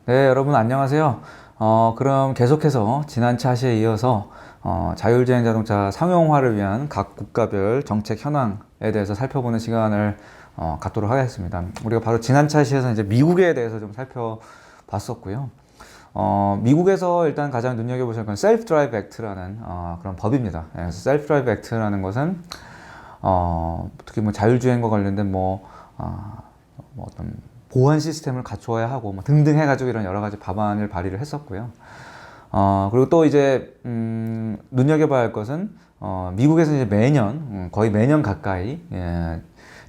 네, 여러분 안녕하세요. 그럼 계속해서 지난 차시에 이어서 자율주행 자동차 상용화를 위한 각 국가별 정책 현황에 대해서 살펴보는 시간을 갖도록 하겠습니다. 우리가 바로 지난 차시에서 이제 미국에 대해서 좀 살펴봤었고요. 미국에서 일단 가장 눈여겨보실 건 셀프 드라이브 액트라는 그런 법입니다. 그래서 셀프 드라이브 액트라는 것은 특히 뭐 자율주행과 관련된 뭐 어떤 보안 시스템을 갖추어야 하고 뭐 등등 해가지고 이런 여러 가지 법안을 발의를 했었고요. 그리고 또 이제 눈여겨봐야 할 것은 미국에서 이제 매년 거의 매년 가까이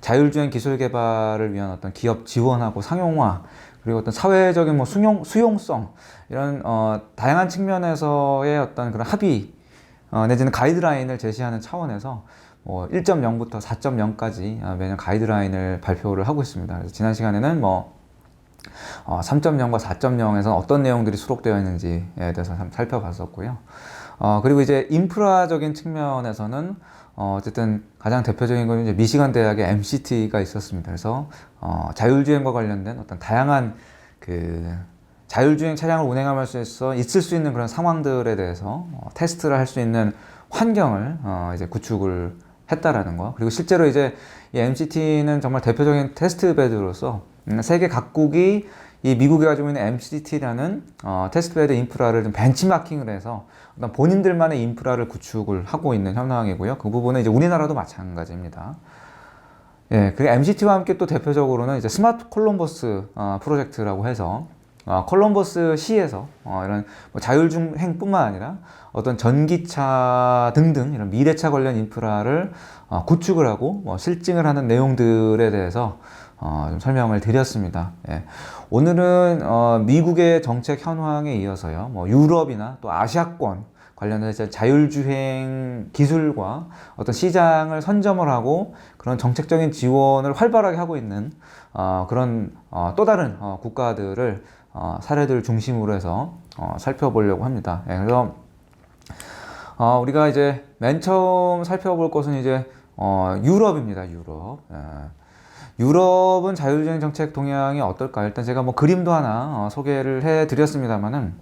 자율주행 기술 개발을 위한 어떤 기업 지원하고 상용화 그리고 어떤 사회적인 뭐 수용성 이런 다양한 측면에서의 어떤 그런 합의 내지는 가이드라인을 제시하는 차원에서 1.0부터 4.0까지 매년 가이드라인을 발표를 하고 있습니다. 그래서 지난 시간에는 3.0과 4.0에서 어떤 내용들이 수록되어 있는지에 대해서 한번 살펴봤었고요. 그리고 이제 인프라적인 측면에서는 어쨌든 가장 대표적인 건 이제 미시간 대학의 MCT가 있었습니다. 그래서 자율주행과 관련된 어떤 다양한 그 자율주행 차량을 운행하면서 있을 수 있는 그런 상황들에 대해서 테스트를 할 수 있는 환경을 이제 구축을 했다라는 거. 그리고 실제로 이제 이 MCT는 정말 대표적인 테스트 베드로서 세계 각국이 이 미국이 가지고 있는 MCT라는 테스트 베드 인프라를 좀 벤치마킹을 해서 어떤 본인들만의 인프라를 구축을 하고 있는 현황이고요. 그 부분은 이제 우리나라도 마찬가지입니다. 예, 그 MCT와 함께 또 대표적으로는 이제 스마트 콜럼버스 프로젝트라고 해서 콜럼버스 시에서 이런 뭐 자율주행뿐만 아니라 어떤 전기차 등등 이런 미래차 관련 인프라를 구축을 하고 실증을 하는 내용들에 대해서 좀 설명을 드렸습니다. 예. 오늘은 미국의 정책 현황에 이어서요, 뭐 유럽이나 또 아시아권 관련해서 자율주행 기술과 어떤 시장을 선점을 하고 그런 정책적인 지원을 활발하게 하고 있는 그런 또 다른 국가들을 사례들 중심으로 해서 살펴보려고 합니다. 예, 그래서 우리가 이제 맨 처음 살펴볼 것은 이제 유럽입니다. 유럽. 예. 유럽은 자율주행 정책 동향이 어떨까? 일단 제가 뭐 그림도 하나 소개를 해드렸습니다만은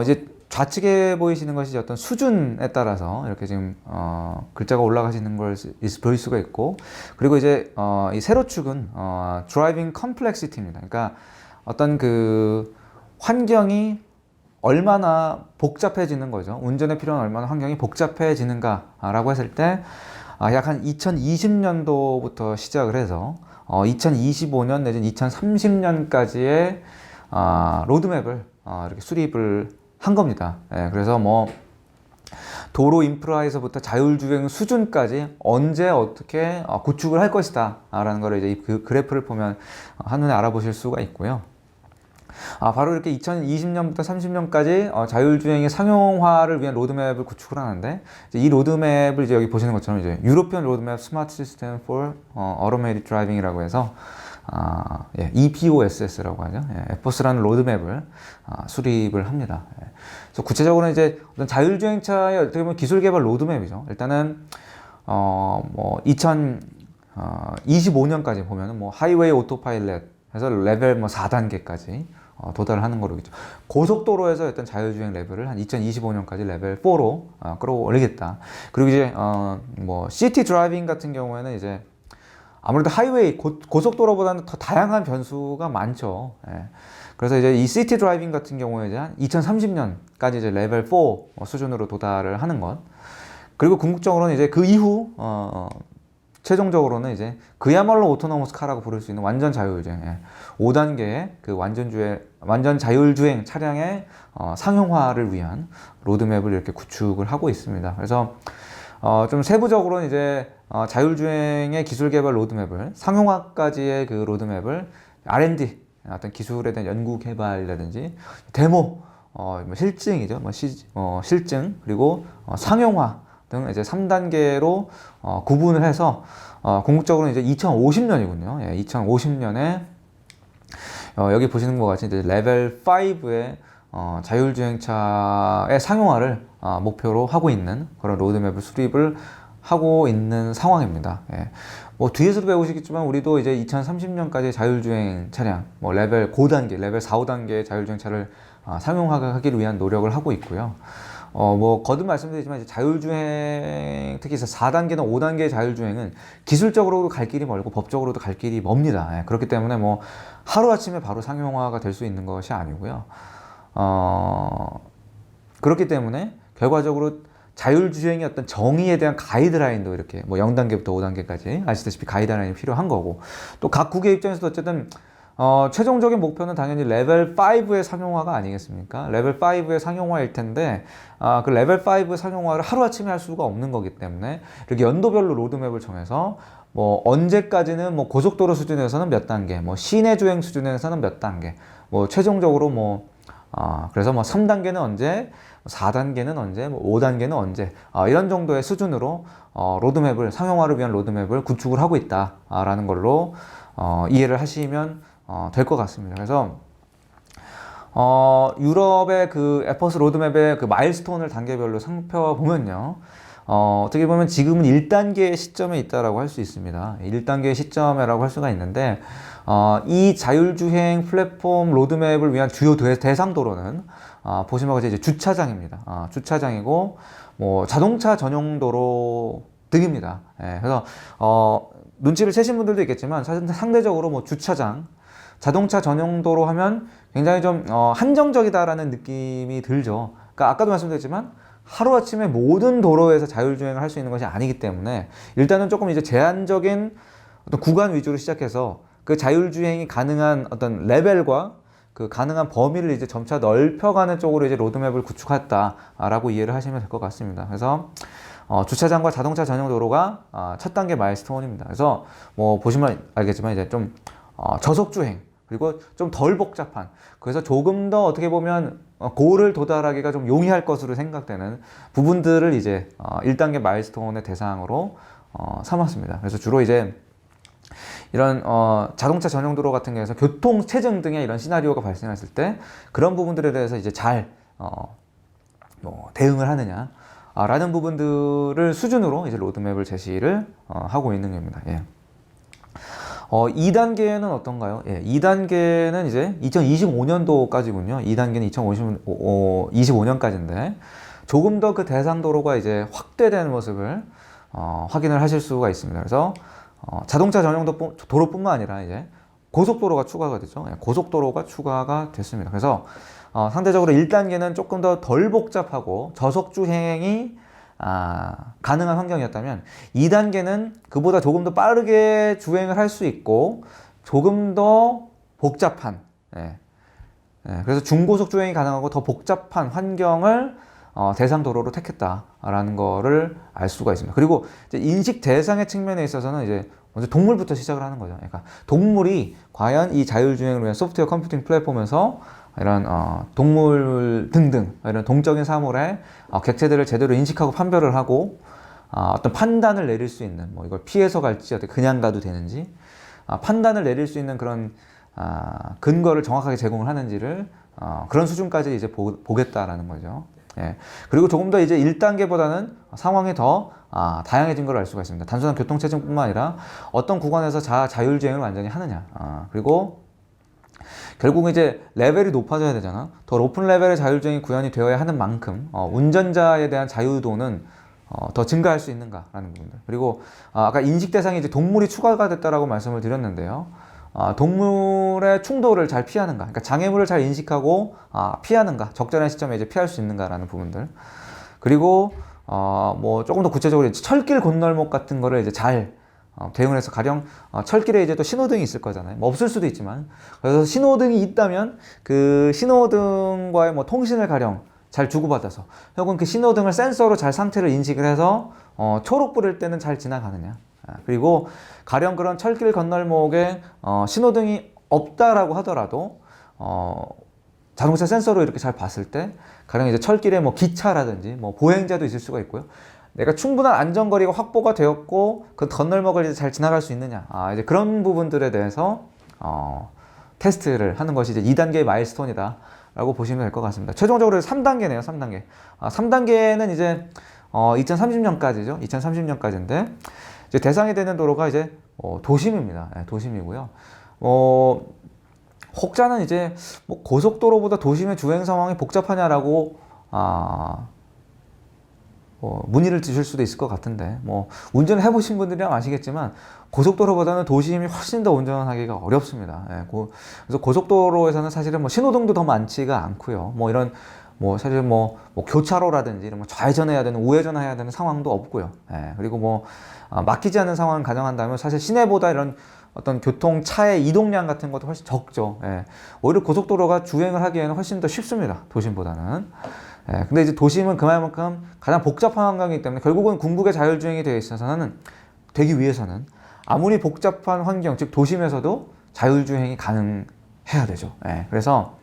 이제 좌측에 보이시는 것이 어떤 수준에 따라서 이렇게 지금 글자가 올라가시는 걸 보일 수가 있고, 그리고 이제 이 세로축은 드라이빙 컴플렉시티입니다. 그러니까 어떤 그 환경이 얼마나 복잡해지는 거죠. 운전에 필요한 얼마나 환경이 복잡해지는가라고 했을 때 약 한 2020년도부터 시작을 해서 2025년 내지는 2030년까지의 로드맵을 이렇게 수립을 한 겁니다. 예, 그래서 뭐 도로 인프라에서부터 자율주행 수준까지 언제 어떻게 구축을 할 것이다 라는 거를 이제 그 그래프를 보면 한눈에 알아보실 수가 있고요. 바로 이렇게 2020년부터 30년까지 자율주행의 상용화를 위한 로드맵을 구축을 하는데, 이제 이 로드맵을 이제 여기 보시는 것처럼 이제 유로피언 로드맵 스마트 시스템 for automated driving이라고 해서 EPOSS라고 하죠. 에포스라는 로드맵을 수립을 합니다. 그래서 구체적으로 이제 어떤 자율주행차의 어떻게 보면 기술 개발 로드맵이죠. 일단은 뭐 2025년까지 보면은 뭐 하이웨이 오토파일럿 해서 레벨 뭐 4단계까지 도달을 하는 거로겠죠. 고속도로에서 일단 자율주행 레벨을 한 2025년까지 레벨 4로 끌어올리겠다. 그리고 이제 뭐 시티 드라이빙 같은 경우에는 이제 아무래도 하이웨이 고속도로보다는 더 다양한 변수가 많죠. 예. 그래서 이제 이 시티 드라이빙 같은 경우에 이제 한 2030년까지 이제 레벨 4 수준으로 도달을 하는 것. 그리고 궁극적으로는 이제 그 이후 최종적으로는 이제 그야말로 오토노머스 카라고 부를 수 있는 완전 자율주행, 5단계의 그 완전 자율주행 차량의 상용화를 위한 로드맵을 이렇게 구축을 하고 있습니다. 그래서 좀 세부적으로는 이제 자율주행의 기술 개발 로드맵을 상용화까지의 그 로드맵을 R&D 어떤 기술에 대한 연구 개발이라든지 데모, 뭐 실증이죠, 실증 그리고 상용화 등 이제 3단계로 구분을 해서 궁극적으로 이제 2050년이군요. 예, 2050년에 여기 보시는 것 같이 이제 레벨 5의 자율주행차의 상용화를 목표로 하고 있는 그런 로드맵을 수립을 하고 있는 상황입니다. 예. 뭐 뒤에서도 배우시겠지만 우리도 이제 2030년까지 자율주행 차량, 뭐 레벨 고단계, 레벨 4, 5단계의 자율주행 차를 상용화하기를 위한 노력을 하고 있고요. 뭐 거듭 말씀드리지만 이제 자율주행, 특히 4단계나 5단계의 자율주행은 기술적으로도 갈 길이 멀고 법적으로도 갈 길이 멉니다. 예, 그렇기 때문에 뭐 하루아침에 바로 상용화가 될 수 있는 것이 아니고요. 그렇기 때문에 결과적으로 자율주행의 어떤 정의에 대한 가이드라인도 이렇게 뭐 0단계부터 5단계까지 아시다시피 가이드라인이 필요한 거고, 또 각 국의 입장에서도 어쨌든 최종적인 목표는 당연히 레벨 5의 상용화가 아니겠습니까? 레벨 5의 상용화일 텐데, 그 레벨 5 상용화를 하루아침에 할 수가 없는 거기 때문에 이렇게 연도별로 로드맵을 정해서 뭐 언제까지는 뭐 고속도로 수준에서는 몇 단계, 뭐 시내 주행 수준에서는 몇 단계, 뭐 최종적으로 뭐 그래서 뭐 3단계는 언제, 4단계는 언제, 뭐 5단계는 언제, 이런 정도의 수준으로 로드맵을, 상용화를 위한 로드맵을 구축을 하고 있다라는 걸로 이해를 하시면 될 것 같습니다. 그래서 유럽의 그 에퍼스 로드맵의 그 마일스톤을 단계별로 살펴보면요, 어떻게 보면 지금은 1단계의 시점에 있다라고 할 수 있습니다. 1단계의 시점이라고 할 수가 있는데, 이 자율주행 플랫폼 로드맵을 위한 주요 대상 도로는 보시면 이제 주차장입니다. 주차장이고 뭐 자동차 전용 도로 등입니다. 예, 그래서 눈치를 채신 분들도 있겠지만 사실 상대적으로 뭐 주차장, 자동차 전용 도로 하면 굉장히 좀 한정적이다라는 느낌이 들죠. 그러니까 아까도 말씀드렸지만 하루아침에 모든 도로에서 자율주행을 할 수 있는 것이 아니기 때문에 일단은 조금 이제 제한적인 어떤 구간 위주로 시작해서 그 자율주행이 가능한 어떤 레벨과 그 가능한 범위를 이제 점차 넓혀가는 쪽으로 이제 로드맵을 구축했다라고 이해를 하시면 될 것 같습니다. 그래서 주차장과 자동차 전용 도로가 첫 단계 마일스톤입니다. 그래서 뭐 보시면 알겠지만 이제 좀 저속주행, 그리고 좀 덜 복잡한, 그래서 조금 더 어떻게 보면 고를 도달하기가 좀 용이할 것으로 생각되는 부분들을 이제 1단계 마일스톤의 대상으로 삼았습니다. 그래서 주로 이제 이런 자동차 전용 도로 같은 경우에서 교통 체증 등의 이런 시나리오가 발생했을 때 그런 부분들에 대해서 이제 잘 뭐 대응을 하느냐 라는 부분들을 수준으로 이제 로드맵을 제시를 하고 있는 겁니다. 예. 2단계는 어떤가요? 예, 2단계는 이제 2025년도까지군요. 2단계는 2025년까지인데 조금 더 그 대상 도로가 이제 확대되는 모습을 확인을 하실 수가 있습니다. 그래서 자동차 전용 도로뿐만 아니라 이제 고속도로가 추가가 됐죠. 예, 고속도로가 추가가 됐습니다. 그래서 상대적으로 1단계는 조금 더 덜 복잡하고 저속주행이 가능한 환경이었다면 2단계는 그보다 조금 더 빠르게 주행을 할 수 있고 조금 더 복잡한, 그래서 중고속 주행이 가능하고 더 복잡한 환경을 대상 도로로 택했다라는 거를 알 수가 있습니다. 그리고 이제 인식 대상의 측면에 있어서는 이제 먼저 동물부터 시작을 하는 거죠. 그러니까 동물이 과연 이 자율주행을 위한 소프트웨어 컴퓨팅 플랫폼에서 이런 동물 등등 이런 동적인 사물의 객체들을 제대로 인식하고 판별을 하고 어떤 판단을 내릴 수 있는, 뭐 이걸 피해서 갈지 어떻게 그냥 가도 되는지 판단을 내릴 수 있는 그런 근거를 정확하게 제공을 하는지를 그런 수준까지 이제 보겠다라는 거죠. 예. 그리고 조금 더 이제 1단계보다는 상황이 더 다양해진 걸 알 수가 있습니다. 단순한 교통체증뿐만 아니라 어떤 구간에서 자율주행을 완전히 하느냐, 그리고 결국 이제 레벨이 높아져야 되잖아. 더 높은 레벨의 자율주행이 구현이 되어야 하는 만큼 운전자에 대한 자유도는 더 증가할 수 있는가라는 부분들. 그리고 아까 인식 대상이 이제 동물이 추가가 됐다라고 말씀을 드렸는데요. 동물의 충돌을 잘 피하는가, 그러니까 장애물을 잘 인식하고 피하는가, 적절한 시점에 이제 피할 수 있는가라는 부분들. 그리고 뭐 조금 더 구체적으로 이제 철길 건널목 같은 거를 이제 잘 대응을 해서, 가령 철길에 이제 또 신호등이 있을 거잖아요. 뭐 없을 수도 있지만, 그래서 신호등이 있다면 그 신호등과의 뭐 통신을 가령 잘 주고받아서, 혹은 그 신호등을 센서로 잘 상태를 인식을 해서 초록불일 때는 잘 지나가느냐. 그리고 가령 그런 철길 건널목에 신호등이 없다라고 하더라도 자동차 센서로 이렇게 잘 봤을 때 가령 이제 철길에 뭐 기차라든지 뭐 보행자도 있을 수가 있고요. 내가 충분한 안전거리가 확보가 되었고 그 건널목을 이제 잘 지나갈 수 있느냐, 이제 그런 부분들에 대해서 테스트를 하는 것이 이제 2단계의 마일스톤이다 라고 보시면 될 것 같습니다. 최종적으로 3단계네요. 3단계. 3단계는 이제 2030년까지죠. 2030년까지인데 이제 대상이 되는 도로가 이제 도심입니다. 예, 도심이고요. 혹자는 이제 뭐 고속도로보다 도심의 주행 상황이 복잡하냐라고 문의를 드실 수도 있을 것 같은데, 뭐 운전을 해보신 분들이라면 아시겠지만 고속도로보다는 도심이 훨씬 더 운전하기가 어렵습니다. 예, 그래서 고속도로에서는 사실은 뭐 신호등도 더 많지가 않고요. 뭐 이런 사실 교차로라든지 이런 좌회전해야 되는, 우회전해야 되는 상황도 없고요. 예, 그리고 막히지 않는 상황을 가정한다면 사실 시내보다 이런 어떤 교통차의 이동량 같은 것도 훨씬 적죠. 예, 오히려 고속도로가 주행을 하기에는 훨씬 더 쉽습니다. 도심보다는. 예, 근데 이제 도심은 그만큼 가장 복잡한 환경이기 때문에 결국은 궁극의 자율주행이 되기 위해서는 아무리 복잡한 환경, 즉 도심에서도 자율주행이 가능해야 되죠. 예, 그래서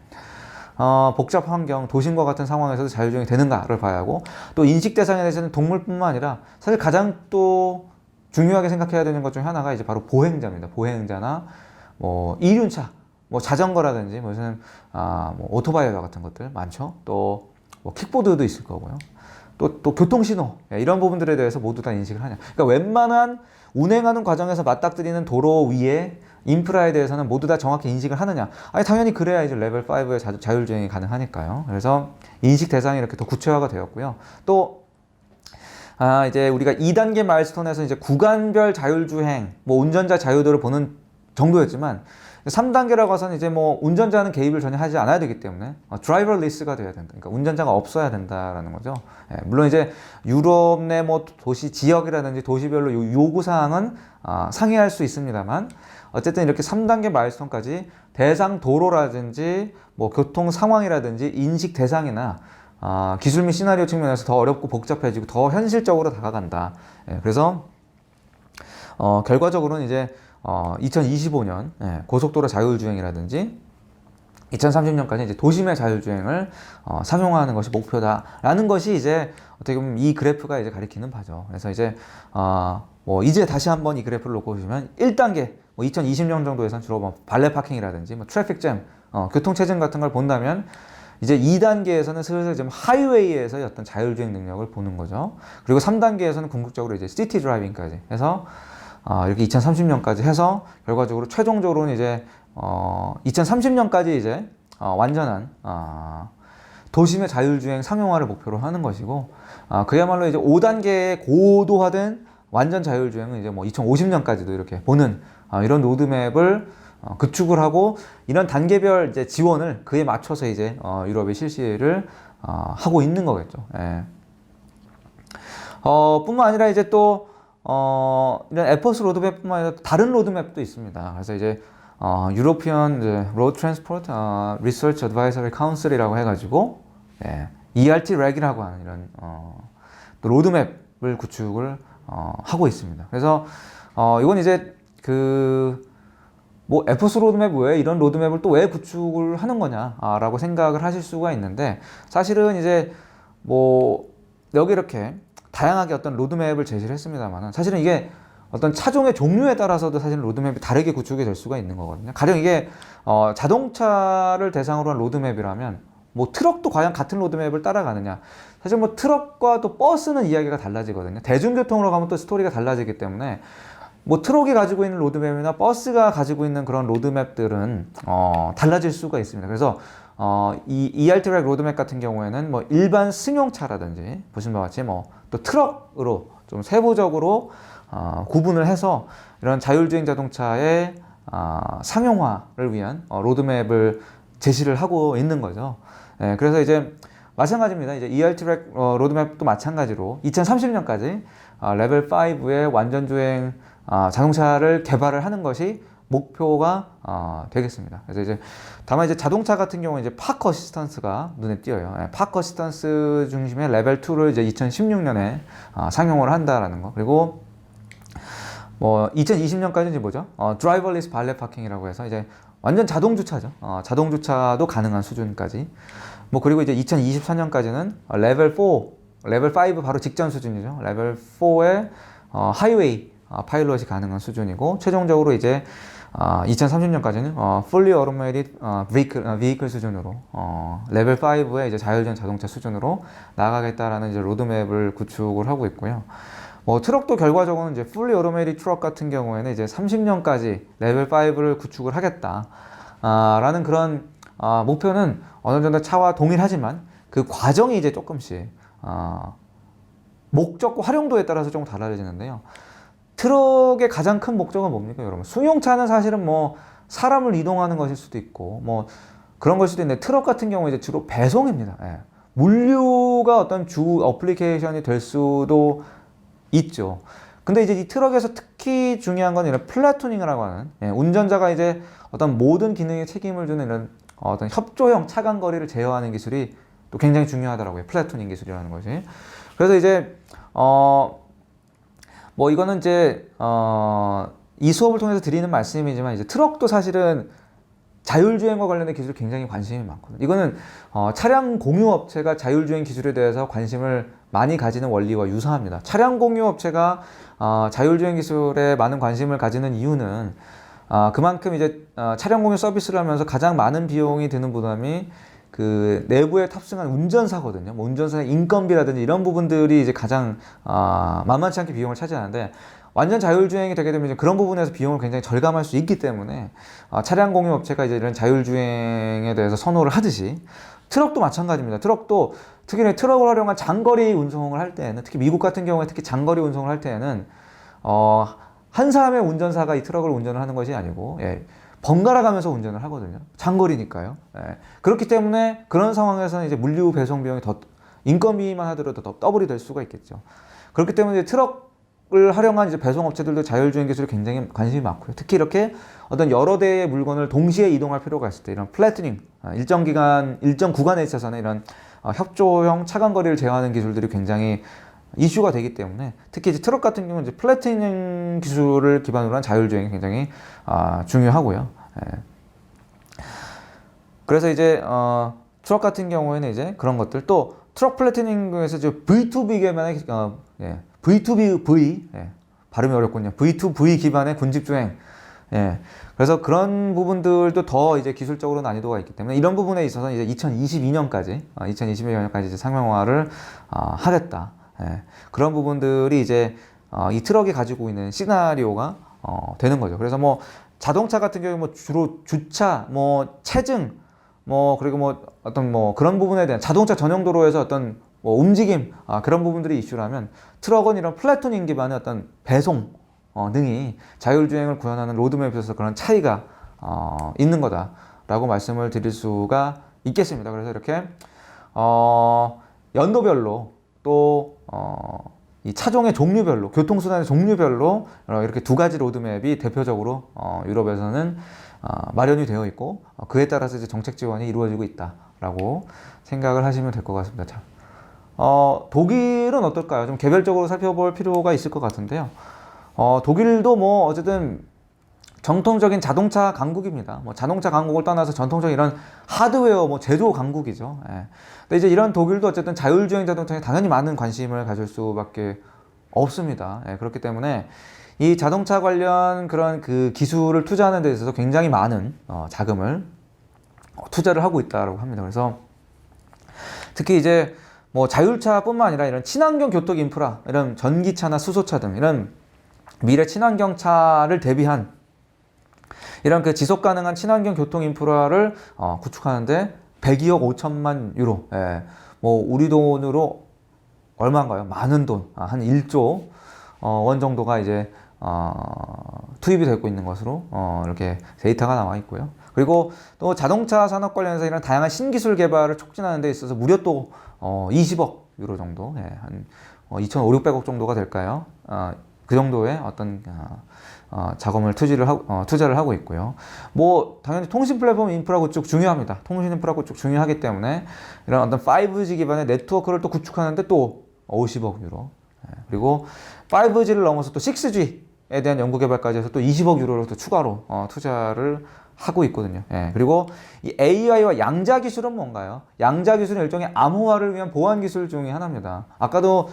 복잡한 환경, 도심과 같은 상황에서도 자율주행이 되는가를 봐야 하고, 또 인식 대상에 대해서는 동물뿐만 아니라 사실 가장 또 중요하게 생각해야 되는 것 중에 하나가 이제 바로 보행자입니다. 보행자나 이륜차, 자전거라든지 무슨 오토바이 같은 것들 많죠. 또 킥보드도 있을 거고요. 또 교통신호, 이런 부분들에 대해서 모두 다 인식을 하냐. 그러니까 웬만한 운행하는 과정에서 맞닥뜨리는 도로 위에 인프라에 대해서는 모두 다 정확히 인식을 하느냐. 아니, 당연히 그래야 이제 레벨 5의 자율주행이 가능하니까요. 그래서 인식 대상이 이렇게 더 구체화가 되었고요. 또 이제 우리가 2단계 마일스톤에서 이제 구간별 자율주행, 운전자 자유도를 보는 정도였지만, 3단계라고 해서는 이제 운전자는 개입을 전혀 하지 않아야 되기 때문에 드라이버리스가 돼야 된다. 그러니까 운전자가 없어야 된다라는 거죠. 예, 물론 이제 유럽 내 도시 지역이라든지 도시별로 요구 사항은 상이할 수 있습니다만, 어쨌든 이렇게 3단계 마일스톤까지 대상 도로라든지 교통 상황이라든지 인식 대상이나 기술 및 시나리오 측면에서 더 어렵고 복잡해지고 더 현실적으로 다가간다. 예, 그래서 결과적으로는 이제 2025년 고속도로 자율주행이라든지 2030년까지 이제 도심의 자율주행을 상용화하는 것이 목표다라는 것이 이제 어떻게 보면 이 그래프가 이제 가리키는 바죠. 그래서 이제 이제 다시 한번 이 그래프를 놓고 보시면 1단계 2020년 정도에선 주로 발레 파킹이라든지 트래픽 잼, 교통 체증 같은 걸 본다면, 이제 2단계에서는 슬슬 좀 하이웨이에서의 어떤 자율주행 능력을 보는 거죠. 그리고 3단계에서는 궁극적으로 이제 시티 드라이빙까지 해서 이렇게 2030년까지 해서 결과적으로 최종적으로는 이제 2030년까지 이제 완전한 도심의 자율주행 상용화를 목표로 하는 것이고, 그야말로 이제 5단계의 고도화된 완전 자율주행은 이제 2050년까지도 이렇게 보는 이런 로드맵을 구축을 하고, 이런 단계별 이제 지원을 그에 맞춰서 이제 유럽이 실시를 하고 있는 거겠죠. 예. 뿐만 아니라 이제 또 이런 에퍼스 로드맵뿐만 아니라 다른 로드맵도 있습니다. 그래서 이제 유로피언 로드 트랜스포트 리서치 어드바이저리 카운슬이라고 해가지고 ERT 렉이라고 하는 이런 또 로드맵을 구축을 하고 있습니다. 그래서 이건 이제 에퍼스 로드맵 외에 이런 로드맵을 또 왜 구축을 하는 거냐라고 생각을 하실 수가 있는데, 사실은 이제 여기 이렇게 다양하게 어떤 로드맵을 제시를 했습니다만, 사실은 이게 어떤 차종의 종류에 따라서도 사실 로드맵이 다르게 구축이 될 수가 있는 거거든요. 가령 이게 자동차를 대상으로 한 로드맵이라면 트럭도 과연 같은 로드맵을 따라가느냐. 사실 트럭과 또 버스는 이야기가 달라지거든요. 대중교통으로 가면 또 스토리가 달라지기 때문에 트럭이 가지고 있는 로드맵이나 버스가 가지고 있는 그런 로드맵들은 달라질 수가 있습니다. 그래서 이 ERT 렉 로드맵 같은 경우에는 일반 승용차라든지 보신 바와 같이 또 트럭으로 좀 세부적으로 구분을 해서 이런 자율주행 자동차의 상용화를 위한 로드맵을 제시를 하고 있는 거죠. 예, 그래서 이제 마찬가지입니다. 이제 ERT 렉 로드맵도 마찬가지로 2030년까지 레벨 5의 완전주행 자동차를 개발을 하는 것이 목표가 되겠습니다. 그래서 이제 다만 이제 자동차 같은 경우는 이제 파크 어시스턴스가 눈에 띄어요. 파크 어시스턴스 중심의 레벨 2를 이제 2016년에 상용을 한다라는 거. 그리고 2020년까지는 이제 뭐죠? 드라이버리스 발레 파킹이라고 해서 이제 완전 자동 주차죠. 자동 주차도 가능한 수준까지. 그리고 이제 2024년까지는 레벨 5 바로 직전 수준이죠. 레벨 4의 하이웨이 파일럿이 가능한 수준이고, 최종적으로 이제 2030년까지는 fully automated vehicle 수준으로 레벨 5의 이제 자율주행 자동차 수준으로 나가겠다라는 이제 로드맵을 구축을 하고 있고요. 뭐 트럭도 결과적으로는 이제 fully automated 트럭 같은 경우에는 이제 30년까지 레벨 5를 구축을 하겠다. 라는 그런 목표는 어느 정도 차와 동일하지만 그 과정이 이제 조금씩 목적과 활용도에 따라서 조금 달라지는데요. 트럭의 가장 큰 목적은 뭡니까, 여러분? 승용차는 사실은 뭐 사람을 이동하는 것일 수도 있고 뭐 그런 걸 수도 있는데 트럭 같은 경우 이제 주로 배송입니다. 예. 물류가 어떤 주 어플리케이션이 될 수도 있죠. 근데 이제 이 트럭에서 특히 중요한 건 이런 플래토닝이라고 하는 운전자가 이제 어떤 모든 기능에 책임을 지는 이런 어떤 협조형 차간거리를 제어하는 기술이 또 굉장히 중요하더라고요. 플래토닝 기술이라는 것이. 그래서 이제 뭐 이거는 이제 이 수업을 통해서 드리는 말씀이지만 이제 트럭도 사실은 자율주행과 관련된 기술에 굉장히 관심이 많거든요. 이거는 차량 공유 업체가 자율주행 기술에 대해서 관심을 많이 가지는 원리와 유사합니다. 차량 공유 업체가 자율주행 기술에 많은 관심을 가지는 이유는 그만큼 이제 차량 공유 서비스를 하면서 가장 많은 비용이 드는 부담이 그 내부에 탑승한 운전사거든요. 뭐 운전사의 인건비라든지 이런 부분들이 이제 가장 만만치 않게 비용을 차지하는데 완전 자율주행이 되게 되면 이제 그런 부분에서 비용을 굉장히 절감할 수 있기 때문에 차량 공유 업체가 이제 이런 자율주행에 대해서 선호를 하듯이 트럭도 마찬가지입니다. 트럭도 특히 트럭을 활용한 장거리 운송을 할 때에는 특히 미국 같은 경우에 특히 장거리 운송을 할 때에는 한 사람의 운전사가 이 트럭을 운전을 하는 것이 아니고 번갈아 가면서 운전을 하거든요. 장거리니까요. 그렇기 때문에 그런 상황에서는 이제 물류 배송 비용이 더 인건비만 하더라도 더 더블이 될 수가 있겠죠. 그렇기 때문에 트럭을 활용한 이제 배송 업체들도 자율주행 기술에 굉장히 관심이 많고요. 특히 이렇게 어떤 여러 대의 물건을 동시에 이동할 필요가 있을 때 이런 플래트닝, 일정 구간에 있어서는 이런 협조형 차간거리를 제어하는 기술들이 굉장히 이슈가 되기 때문에 특히 이제 트럭 같은 경우는 이제 플래트닝 기술을 기반으로 한 자율주행이 굉장히 중요하고요. 그래서 이제 트럭 같은 경우에는 이제 그런 것들 또 트럭 플래트닝에서 이제 V2V 기반의 V2V 발음이 어렵군요. V2V 기반의 군집주행. 그래서 그런 부분들도 더 이제 기술적으로 난이도가 있기 때문에 이런 부분에 있어서 이제 2022년까지 이제 상용화를 하겠다. 그런 부분들이 이제 이 트럭이 가지고 있는 시나리오가 되는 거죠. 그래서 뭐 자동차 같은 경우 뭐 주로 주차, 뭐 체증, 뭐 그리고 뭐 어떤 뭐 그런 부분에 대한 자동차 전용 도로에서 어떤 뭐 움직임 그런 부분들이 이슈라면 트럭은 이런 플래토닝 기반의 어떤 배송 등이 자율주행을 구현하는 로드맵에서 그런 차이가 있는 거다라고 말씀을 드릴 수가 있겠습니다. 그래서 이렇게 연도별로 또 이 차종의 종류별로, 교통수단의 종류별로 이렇게 두 가지 로드맵이 대표적으로 유럽에서는 마련이 되어 있고 그에 따라서 이제 정책 지원이 이루어지고 있다라고 생각을 하시면 될 것 같습니다. 자, 독일은 어떨까요? 좀 개별적으로 살펴볼 필요가 있을 것 같은데요. 독일도 뭐 어쨌든 정통적인 자동차 강국입니다. 뭐 자동차 강국을 떠나서 전통적인 이런 하드웨어 뭐 제조 강국이죠. 근데 이제 이런 독일도 어쨌든 자율주행 자동차에 당연히 많은 관심을 가질 수밖에 없습니다. 그렇기 때문에 이 자동차 관련 그런 그 기술을 투자하는 데 있어서 굉장히 많은 자금을 투자를 하고 있다고 합니다. 그래서 특히 이제 뭐 자율차뿐만 아니라 이런 친환경 교통 인프라, 이런 전기차나 수소차 등 이런 미래 친환경 차를 대비한 이런 그 지속 가능한 친환경 교통 인프라를 구축하는데 102억 5천만 유로, 뭐 우리 돈으로 얼마인가요? 많은 돈, 한 1조 원 정도가 이제 투입이 되고 있는 것으로 이렇게 데이터가 나와 있고요. 그리고 또 자동차 산업 관련해서 이런 다양한 신기술 개발을 促진하는 데 있어서 무려 또 20억 유로 정도, 한 2,500, 600억 정도가 될까요? 그 정도의 어떤 자금을 투자를 하고 있고요. 뭐 당연히 통신 플랫폼 인프라 구축 중요합니다. 통신 인프라 구축 중요하기 때문에 이런 어떤 5G 기반의 네트워크를 또 구축하는데 또 50억 유로. 그리고 5G를 넘어서 또 6G에 대한 연구 개발까지 해서 또 20억 유로를 또 추가로 투자를 하고 있거든요. 그리고 이 AI와 양자 기술은 뭔가요? 양자 기술은 일종의 암호화를 위한 보안 기술 중에 하나입니다. 아까도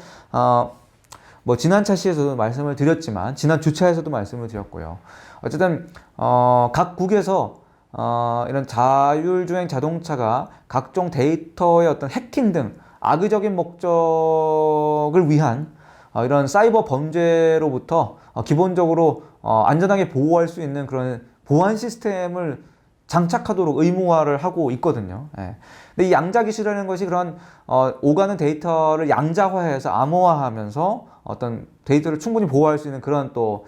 뭐 지난 차시에서도 말씀을 드렸지만 지난 주차에서도 말씀을 드렸고요. 어쨌든 각 국에서 이런 자율주행 자동차가 각종 데이터의 어떤 해킹 등 악의적인 목적을 위한 이런 사이버 범죄로부터 기본적으로 안전하게 보호할 수 있는 그런 보안 시스템을 장착하도록 의무화를 하고 있거든요. 예. 근데 이 양자 기술이라는 것이 그런 오가는 데이터를 양자화해서 암호화하면서 어떤 데이터를 충분히 보호할 수 있는 그런 또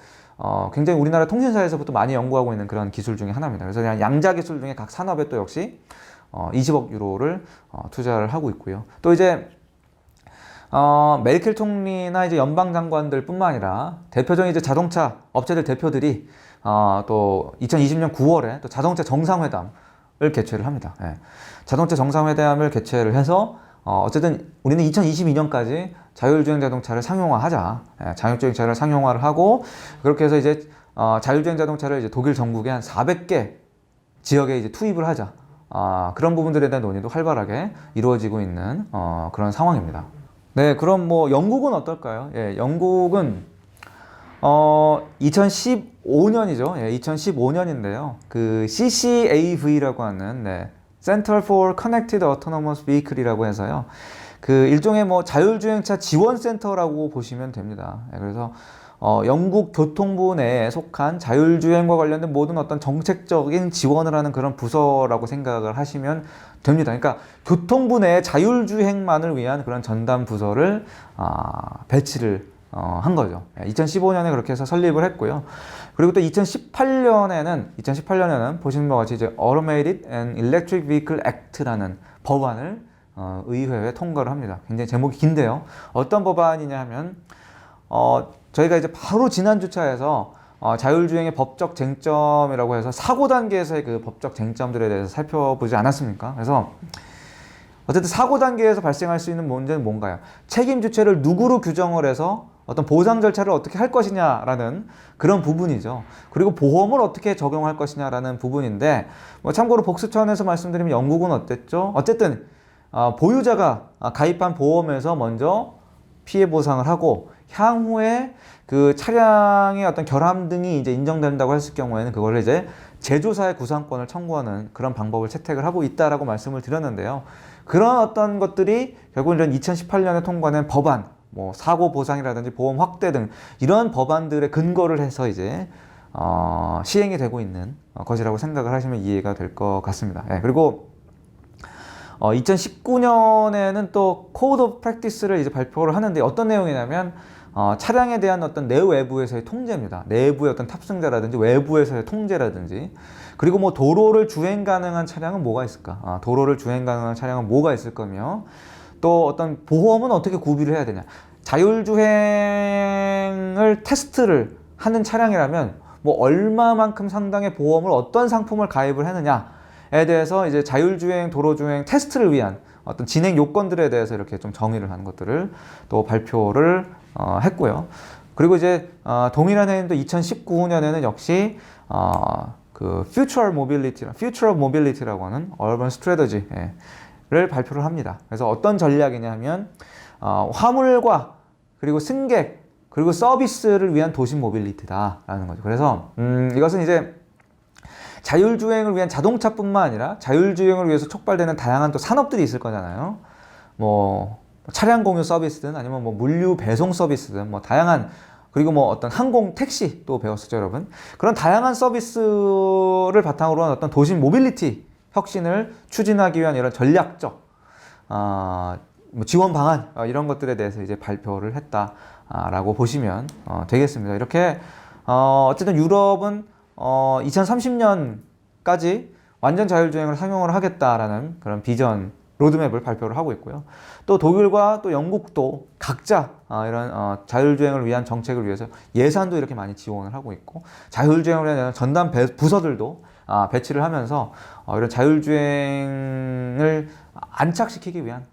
굉장히 우리나라 통신사에서부터 많이 연구하고 있는 그런 기술 중에 하나입니다. 그래서 그냥 양자 기술 중에 각 산업에 또 역시 20억 유로를 투자를 하고 있고요. 또 이제 메르켈 총리나 이제 연방 장관들 뿐만 아니라 대표적인 이제 자동차 업체들 대표들이 또 2020년 9월에 또 자동차 정상회담을 개최를 합니다. 예. 자동차 정상회담을 개최를 해서 어쨌든 우리는 2022년까지 자율주행 자동차를 상용화하자. 예, 자율주행 자동차를 상용화를 하고 그렇게 해서 이제 자율주행 자동차를 이제 독일 전국에 한 400개 지역에 이제 투입을 하자. 그런 부분들에 대한 논의도 활발하게 이루어지고 있는 그런 상황입니다. 네, 그럼 뭐 영국은 어떨까요? 예, 영국은 2015년이죠. 예, 2015년인데요. 그 CCAV라고 하는 Center for Connected Autonomous Vehicle이라고 해서요. 그 일종의 뭐 자율주행차 지원센터라고 보시면 됩니다. 예, 그래서 영국 교통부 내에 속한 자율주행과 관련된 모든 어떤 정책적인 지원을 하는 그런 부서라고 생각을 하시면 됩니다. 그러니까 교통부 내에 자율주행만을 위한 그런 전담 부서를 배치를 한 거죠. 2015년에 그렇게 해서 설립을 했고요. 그리고 또 2018년에는 보시는 바와 같이 이제 Automated and Electric Vehicle Act라는 법안을 의회에 통과를 합니다. 굉장히 제목이 긴데요. 어떤 법안이냐 하면 저희가 이제 바로 지난 주차에서 자율주행의 법적 쟁점이라고 해서 사고 단계에서의 그 법적 쟁점들에 대해서 살펴보지 않았습니까? 그래서 어쨌든 사고 단계에서 발생할 수 있는 문제는 뭔가요? 책임 주체를 누구로 규정을 해서 어떤 보상 절차를 어떻게 할 것이냐라는 그런 부분이죠. 그리고 보험을 어떻게 적용할 것이냐라는 부분인데 뭐 참고로 복수천에서 말씀드리면 영국은 어땠죠? 어쨌든 보유자가 가입한 보험에서 먼저 피해 보상을 하고 향후에 그 차량의 어떤 결함 등이 이제 인정된다고 했을 경우에는 그걸 이제 제조사의 구상권을 청구하는 그런 방법을 채택을 하고 있다라고 말씀을 드렸는데요. 그런 어떤 것들이 결국은 2018년에 통과된 법안, 뭐 사고 보상이라든지 보험 확대 등 이런 법안들의 근거를 해서 이제 시행이 되고 있는 것이라고 생각을 하시면 이해가 될 것 같습니다. 예, 그리고 2019년에는 또 코드 오브 프랙티스를 이제 발표를 하는데 어떤 내용이냐면 차량에 대한 어떤 내외부에서의 통제입니다. 내부의 어떤 탑승자라든지 외부에서의 통제라든지 그리고 뭐 도로를 주행 가능한 차량은 뭐가 있을까? 도로를 주행 가능한 차량은 뭐가 있을 거며 또 어떤 보험은 어떻게 구비를 해야 되냐? 자율주행을 테스트를 하는 차량이라면 뭐 얼마만큼 상당의 보험을 어떤 상품을 가입을 했느냐에 대해서 이제 자율주행, 도로주행 테스트를 위한 어떤 진행 요건들에 대해서 이렇게 좀 정의를 하는 것들을 또 발표를 했고요. 그리고 이제 동일한 해인도 2019년에는 역시 그 Future of Mobility라고 하는 Urban Strategy를 발표를 합니다. 그래서 어떤 전략이냐면 화물과 그리고 승객 그리고 서비스를 위한 도시 모빌리티다라는 거죠. 그래서 이것은 이제 자율주행을 위한 자동차뿐만 아니라 자율주행을 위해서 촉발되는 다양한 또 산업들이 있을 거잖아요. 뭐 차량 공유 서비스든 아니면 뭐 물류 배송 서비스든 뭐 다양한 그리고 뭐 어떤 항공 택시 또 배웠었죠, 여러분. 그런 다양한 서비스를 바탕으로 한 어떤 도시 모빌리티 혁신을 추진하기 위한 이런 전략적 뭐 지원 방안 이런 것들에 대해서 이제 발표를 했다라고 보시면 되겠습니다. 이렇게 어쨌든 유럽은 2030년까지 완전 자율주행을 상용을 하겠다라는 그런 비전 로드맵을 발표를 하고 있고요. 또 독일과 또 영국도 각자 이런 자율주행을 위한 정책을 위해서 예산도 이렇게 많이 지원을 하고 있고 자율주행을 위한 전담 부서들도 배치를 하면서 이런 자율주행을 안착시키기 위한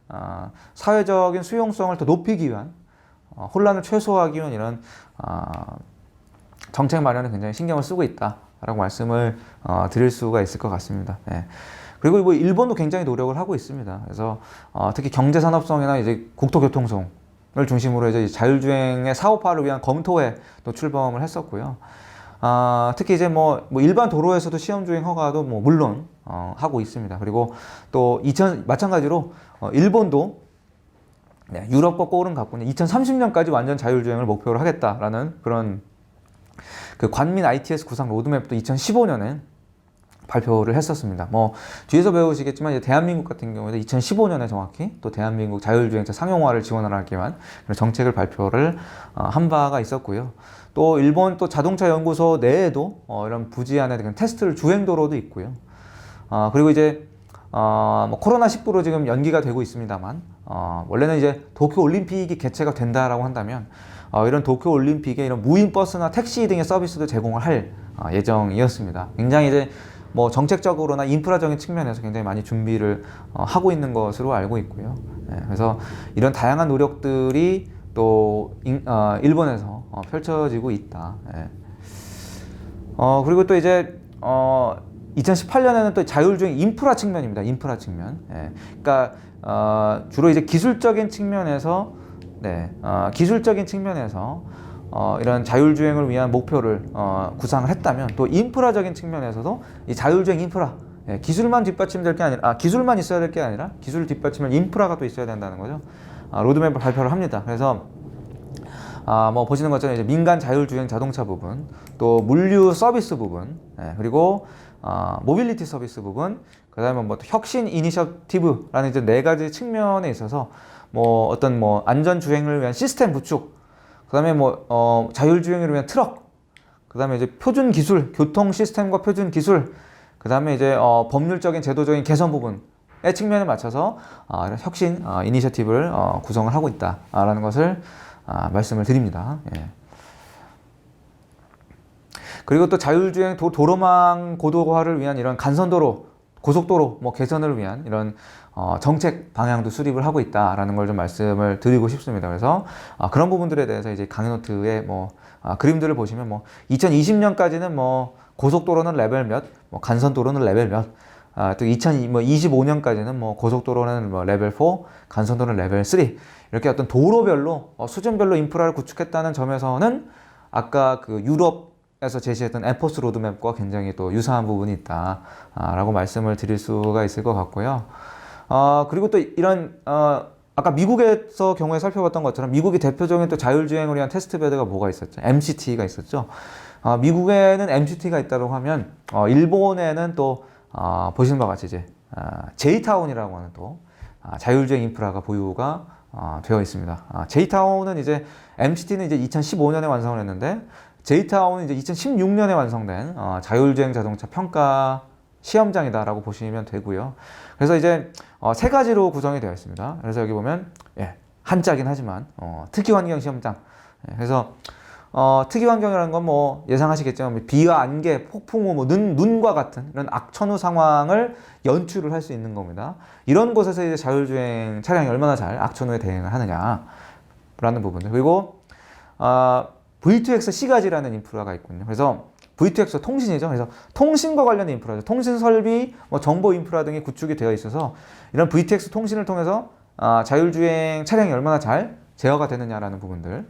사회적인 수용성을 더 높이기 위한 혼란을 최소화하기 위한 이런 정책 마련에 굉장히 신경을 쓰고 있다라고 말씀을 드릴 수가 있을 것 같습니다. 네. 그리고 뭐 일본도 굉장히 노력을 하고 있습니다. 그래서 특히 경제산업성이나 이제 국토교통성을 중심으로 이제 자율주행의 사업화를 위한 검토에 또 출범을 했었고요. 특히 이제 뭐 일반 도로에서도 시험주행 허가도 뭐 물론 하고 있습니다. 그리고 또 마찬가지로 일본도 네, 유럽과 꼴은 같고 2030년까지 완전 자율주행을 목표로 하겠다라는 그런 그 관민 ITS 구상 로드맵도 2015년에 발표를 했었습니다. 뭐 뒤에서 배우시겠지만 이제 대한민국 같은 경우에도 2015년에 정확히 또 대한민국 자율주행차 상용화를 지원하기 위한 그런 정책을 발표를 한 바가 있었고요. 또 일본 또 자동차 연구소 내에도 이런 부지안에 대한 테스트를 주행도로도 있고요. 그리고 이제 뭐 코로나19로 지금 연기가 되고 있습니다만 원래는 이제 도쿄 올림픽이 개최가 된다라고 한다면 이런 도쿄 올림픽에 이런 무인 버스나 택시 등의 서비스도 제공을 할 예정이었습니다. 굉장히 이제 뭐 정책적으로나 인프라적인 측면에서 굉장히 많이 준비를 하고 있는 것으로 알고 있고요. 네, 그래서 이런 다양한 노력들이 또 일본에서 펼쳐지고 있다. 네. 그리고 또 이제 2018년에는 또 자율주행 인프라 측면입니다. 인프라 측면. 예. 그러니까 주로 이제 기술적인 측면에서 이런 자율주행을 위한 목표를 구상을 했다면 또 인프라적인 측면에서도 이 자율주행 인프라 기술만 뒷받침될 게 아니라 기술만 있어야 될 게 아니라 기술을 뒷받침할 인프라가 또 있어야 된다는 거죠. 로드맵을 발표를 합니다. 그래서 뭐 보시는 것처럼 이제 민간 자율주행 자동차 부분, 또 물류 서비스 부분, 그리고 모빌리티 서비스 부분, 그다음에 뭐 혁신 이니셔티브라는 이제 네 가지 측면에 있어서 뭐 어떤 뭐 안전 주행을 위한 시스템 구축, 그다음에 뭐 자율주행을 위한 트럭, 그다음에 이제 표준 기술, 교통 시스템과 표준 기술, 그다음에 이제 법률적인 제도적인 개선 부분의 측면에 맞춰서 이런 혁신 이니셔티브를 구성을 하고 있다라는 것을 말씀을 드립니다. 예. 그리고 또 자율주행 도로망 고도화를 위한 이런 간선도로, 고속도로 뭐 개선을 위한 이런 정책 방향도 수립을 하고 있다라는 걸 좀 말씀을 드리고 싶습니다. 그래서 그런 부분들에 대해서 이제 강의노트의 뭐 그림들을 보시면 뭐 2020년까지는 뭐 고속도로는 레벨 몇, 뭐 간선도로는 레벨 몇, 또 2025년까지는 뭐 고속도로는 뭐 레벨 4, 간선도로는 레벨 3 이렇게 어떤 도로별로 수준별로 인프라를 구축했다는 점에서는 아까 그 유럽에서 제시했던 에포스 로드맵과 굉장히 또 유사한 부분이 있다라고 말씀을 드릴 수가 있을 것 같고요. 그리고 또 이런 아까 미국에서 경우에 살펴봤던 것처럼 미국이 대표적인 또 자율주행을 위한 테스트베드가 뭐가 있었죠? MCT가 있었죠. 미국에는 MCT가 있다고 하면 일본에는 또 보시는 바와 같이 이제 J타운이라고 하는 또 자율주행 인프라가 보유가 되어 있습니다. J타운은 이제 MCT는 이제 2015년에 완성을 했는데 J타운은 이제 2016년에 완성된 자율주행 자동차 평가 시험장이다라고 보시면 되고요. 그래서 이제 세 가지로 구성이 되어 있습니다. 그래서 여기 보면 한자긴 하지만 특이환경 시험장. 그래서 특이환경이라는 건 뭐 예상하시겠지만 비와 안개, 폭풍우, 뭐 눈과 같은 이런 악천후 상황을 연출을 할 수 있는 겁니다. 이런 곳에서 이제 자율주행 차량이 얼마나 잘 악천후에 대응을 하느냐라는 부분들. 그리고 V2X C가지라는 인프라가 있군요. 그래서 V2X 통신이죠. 그래서 통신과 관련된 인프라죠. 통신 설비, 뭐 정보 인프라 등이 구축이 되어 있어서 이런 V2X 통신을 통해서 자율주행 차량이 얼마나 잘 제어가 되느냐라는 부분들이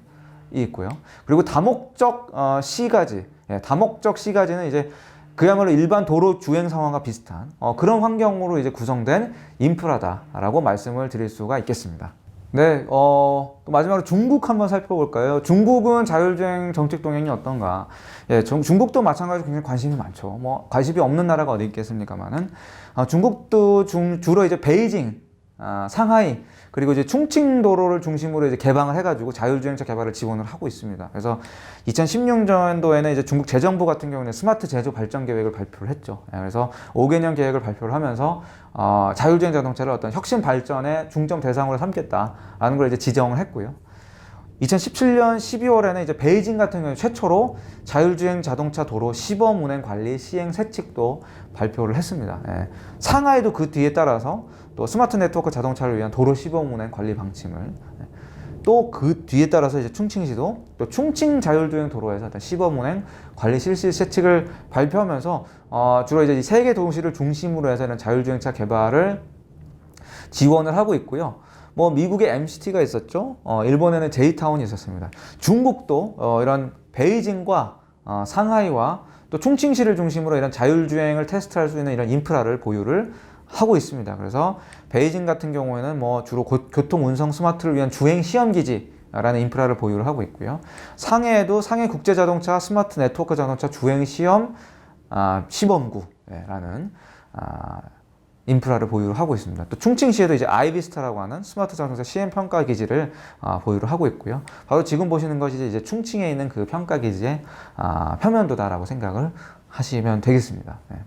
있고요. 그리고 다목적 C가지, 다목적 C가지는 이제 그야말로 일반 도로 주행 상황과 비슷한 그런 환경으로 이제 구성된 인프라다라고 말씀을 드릴 수가 있겠습니다. 네, 또 마지막으로 중국 한번 살펴볼까요? 중국은 자율주행 정책 동향이 어떤가? 중국도 마찬가지로 굉장히 관심이 많죠. 뭐 관심이 없는 나라가 어디 있겠습니까만은 중국도 주로 이제 베이징, 상하이 그리고 이제 충칭 도로를 중심으로 이제 개방을 해가지고 자율주행차 개발을 지원을 하고 있습니다. 그래서 2016년도에는 이제 중국 재정부 같은 경우는 스마트 제조 발전 계획을 발표를 했죠. 그래서 5개년 계획을 발표를 하면서 자율주행 자동차를 어떤 혁신 발전의 중점 대상으로 삼겠다라는 걸 이제 지정을 했고요. 2017년 12월에는 이제 베이징 같은 경우 최초로 자율주행 자동차 도로 시범 운행 관리 시행 세칙도 발표를 했습니다. 상하이도 그 뒤에 따라서 또 스마트 네트워크 자동차를 위한 도로 시범 운행 관리 방침을 또 그 뒤에 따라서 이제 충칭시도 또 충칭 자율주행 도로에서 시범 운행 관리 실시 세칙을 발표하면서 주로 이제 세 개 도시를 중심으로 해서 이런 자율주행차 개발을 지원을 하고 있고요. 뭐 미국의 MCT가 있었죠. 일본에는 J타운이 있었습니다. 중국도 이런 베이징과 상하이와 또 충칭시를 중심으로 이런 자율주행을 테스트할 수 있는 이런 인프라를 보유를 하고 있습니다. 그래서 베이징 같은 경우에는 뭐 주로 교통 운송 스마트를 위한 주행 시험 기지라는 인프라를 보유를 하고 있고요. 상해에도 상해 국제 자동차 스마트 네트워크 자동차 주행 시험 시범구라는 인프라를 보유를 하고 있습니다. 또 충칭시에도 이제 아이비스타라고 하는 스마트 자동차 시행 평가 기지를 보유를 하고 있고요. 바로 지금 보시는 것이 이제 충칭에 있는 그 평가 기지의 표면도다라고 생각을 하시면 되겠습니다. 네.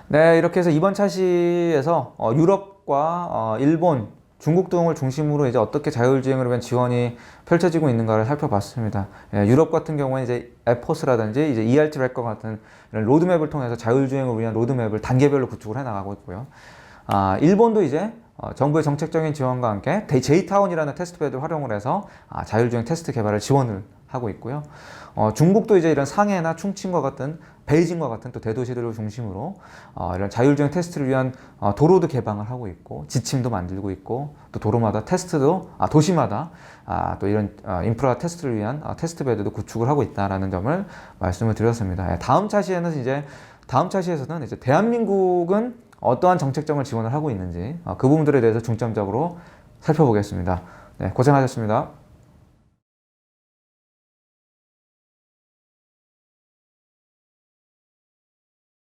네, 이렇게 해서 이번 차시에서 유럽과 일본, 중국 등을 중심으로 이제 어떻게 자율주행을 위한 지원이 펼쳐지고 있는가를 살펴봤습니다. 예, 유럽 같은 경우는 이제 에포스라든지 이제 ERT 렉과 같은 이런 로드맵을 통해서 자율주행을 위한 로드맵을 단계별로 구축을 해 나가고 있고요. 일본도 이제 정부의 정책적인 지원과 함께 J타운이라는 테스트베드를 활용을 해서 자율주행 테스트 개발을 지원을 하고 있고요. 중국도 이제 이런 상해나 충칭과 같은 베이징과 같은 또 대도시들을 중심으로 이런 자율주행 테스트를 위한 도로도 개방을 하고 있고 지침도 만들고 있고 또 도로마다 테스트도 도시마다 또 이런 인프라 테스트를 위한 테스트베드도 구축을 하고 있다라는 점을 말씀을 드렸습니다. 다음 차시에서는 이제 대한민국은 어떠한 정책점을 지원을 하고 있는지 그 부분들에 대해서 중점적으로 살펴보겠습니다. 네, 고생하셨습니다.